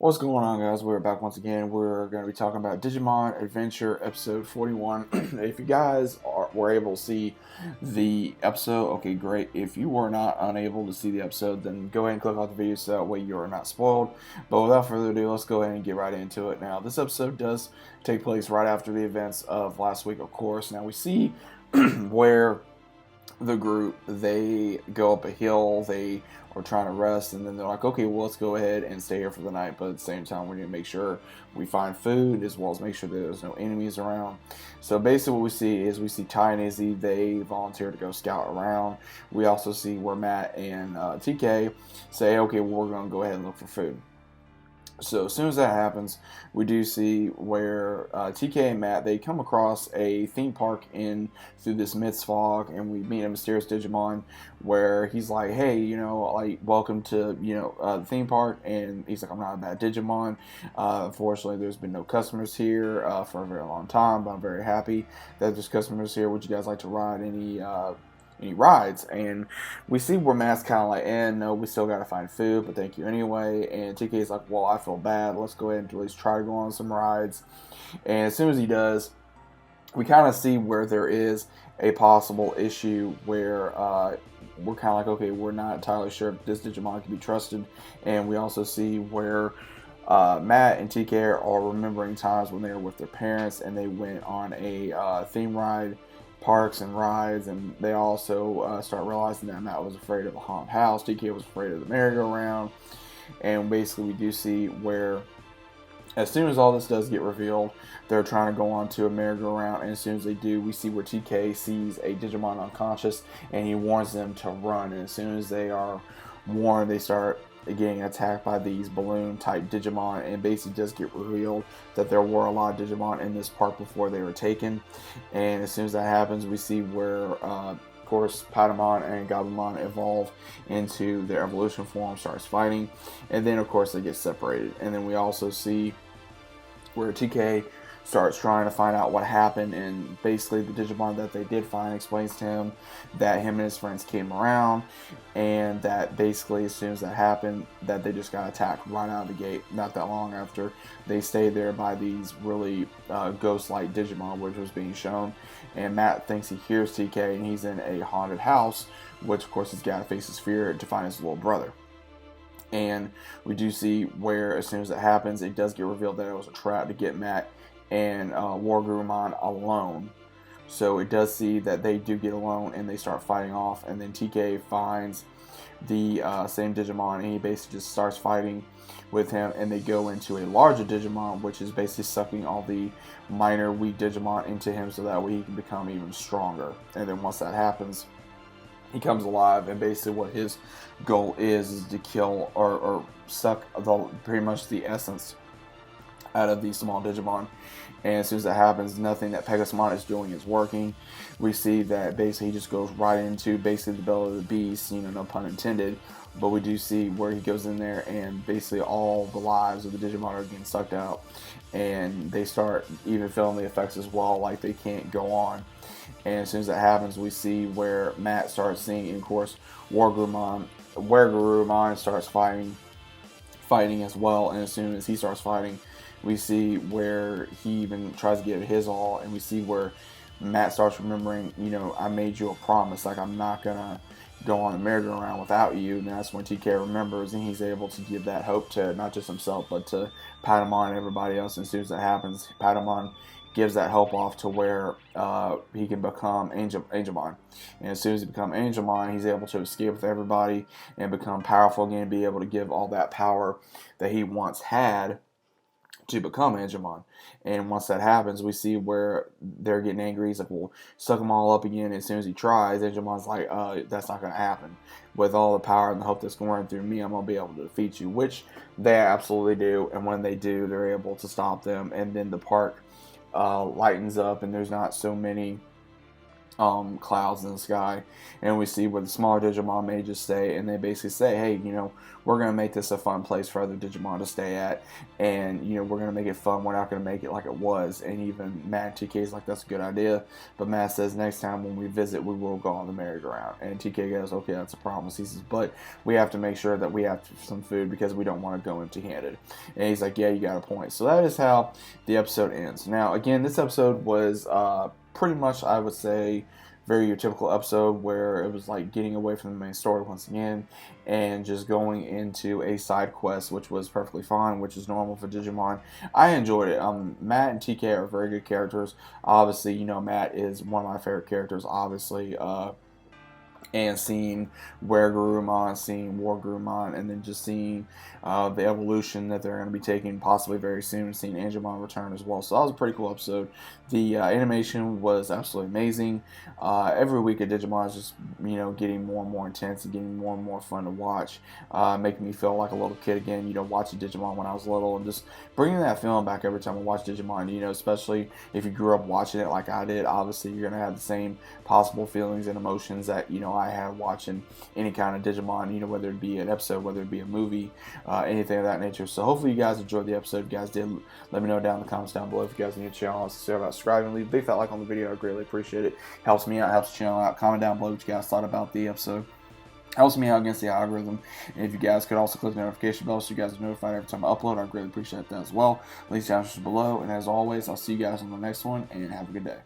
What's going on, guys? We're back once again. We're going to be talking about Digimon Adventure episode 41. If you guys were able to see the episode, okay, great. If you were not unable to see the episode, then go ahead and click off the video so that way you are not spoiled. But without further ado, let's go ahead and get right into it. Now, this episode does take place right after the events of last week, of course. Now, we see where the group, they go up a hill, they are trying to rest, and then they're like, okay, well, let's go ahead and stay here for the night, but at the same time we need to make sure we find food as well as make sure that there's no enemies around. So basically what we see is we see Ty and Izzy, they volunteer to go scout around. We also see where Matt and TK say, okay, well, we're going to go ahead and look for food. So as soon as that happens, we do see where TK and Matt, they come across a theme park in through this mist fog, and we meet a mysterious Digimon where he's like, hey, like, welcome to, the theme park. And he's like, I'm not a bad Digimon. Unfortunately, there's been no customers here for a very long time, but I'm very happy that there's customers here. Would you guys like to ride any rides? And we see where Matt's kind of like, no, we still got to find food, but thank you anyway. And TK's like, well, I feel bad. Let's go ahead and at least try to go on some rides. And as soon as he does, we kind of see where there is a possible issue where we're kind of like, okay, we're not entirely sure if this Digimon can be trusted. And we also see where Matt and TK are remembering times when they were with their parents and they went on a theme ride, parks and rides, and they also start realizing that Matt was afraid of the haunted house, TK was afraid of the merry-go-round. And basically we do see where as soon as all this does get revealed, they're trying to go on to a merry-go-round, and as soon as they do, we see where TK sees a Digimon unconscious, and he warns them to run. And as soon as they are warned, they start getting attacked by these balloon-type Digimon, and basically does get revealed that there were a lot of Digimon in this park before they were taken. And as soon as that happens, we see where of course, Patamon and Gabumon evolve into their evolution form, starts fighting, and then of course they get separated. And then we also see where TK starts trying to find out what happened, and basically the Digimon that they did find explains to him that him and his friends came around, and that basically as soon as that happened, that they just got attacked right out of the gate. Not that long after, they stayed there by these really ghost-like Digimon, which was being shown. And Matt thinks he hears TK, and he's in a haunted house, which of course he's got to face his fear to find his little brother. And we do see where as soon as it happens, it does get revealed that it was a trap to get Matt and Wargurumon alone. So it does see that they do get alone and they start fighting off, and then TK finds the same Digimon, and he basically just starts fighting with him, and they go into a larger Digimon, which is basically sucking all the minor weak Digimon into him so that way he can become even stronger. And then once that happens, he comes alive, and basically what his goal is to kill or suck pretty much the essence out of these small Digimon. And as soon as that happens, nothing that Pegasusmon is doing is working. We see that basically he just goes right into basically the belly of the beast, no pun intended. But we do see where he goes in there, and basically all the lives of the Digimon are getting sucked out, and they start even feeling the effects as well, like they can't go on. And as soon as that happens, we see where Matt starts seeing, and of course, Wargurumon starts fighting as well. And as soon as he starts fighting, we see where he even tries to give his all, and we see where Matt starts remembering, I made you a promise, like I'm not gonna go on the merry-go-round without you. And that's when TK remembers, and he's able to give that hope to not just himself, but to Patamon and everybody else. And as soon as that happens, Patamon gives that hope off to where he can become Angelmon. And as soon as he becomes Angelmon, he's able to escape with everybody and become powerful again, be able to give all that power that he once had to become Angemon. And once that happens, we see where they're getting angry. He's like, well, suck them all up again. And as soon as he tries, Angemon's like, that's not going to happen. With all the power and the hope that's going through me, I'm going to be able to defeat you, which they absolutely do. And when they do, they're able to stop them. And then the park lightens up, and there's not so many clouds in the sky, and we see where the smaller Digimon may just stay, and they basically say, hey, we're going to make this a fun place for other Digimon to stay at, and we're going to make it fun. We're not going to make it like it was. And even Matt and TK is like, that's a good idea, but Matt says next time when we visit, we will go on the merry-go-round. And TK goes, okay, that's a promise. He says, but we have to make sure that we have some food because we don't want to go empty-handed. And he's like, yeah, you got a point. So that is how the episode ends. Now, again, this episode was pretty much, I would say, very your typical episode where it was like getting away from the main story once again and just going into a side quest, which was perfectly fine, which is normal for Digimon. I enjoyed it. Matt and TK are very good characters. Obviously, Matt is one of my favorite characters, obviously. And seeing Wergurumon, seeing Wargurumon, and then just seeing the evolution that they're going to be taking possibly very soon, seeing Angemon return as well. So that was a pretty cool episode. The animation was absolutely amazing. Every week at Digimon is just, getting more and more intense and getting more and more fun to watch, making me feel like a little kid again, watching Digimon when I was little and just bringing that feeling back every time I watch Digimon, especially if you grew up watching it like I did. Obviously, you're going to have the same possible feelings and emotions that, I had watching any kind of Digimon, whether it be an episode, whether it be a movie, anything of that nature. So hopefully you guys enjoyed the episode. If you guys did, let me know down in the comments down below. If you guys need to channel, say about subscribing, leave a big fat like on the video. I greatly appreciate it. Helps me out, helps the channel out. Comment down below what you guys thought about the episode. Helps me out against the algorithm. And if you guys could also click the notification bell so you guys are notified every time I upload, I'd greatly appreciate that as well. Links down below. And as always, I'll see you guys on the next one, and have a good day.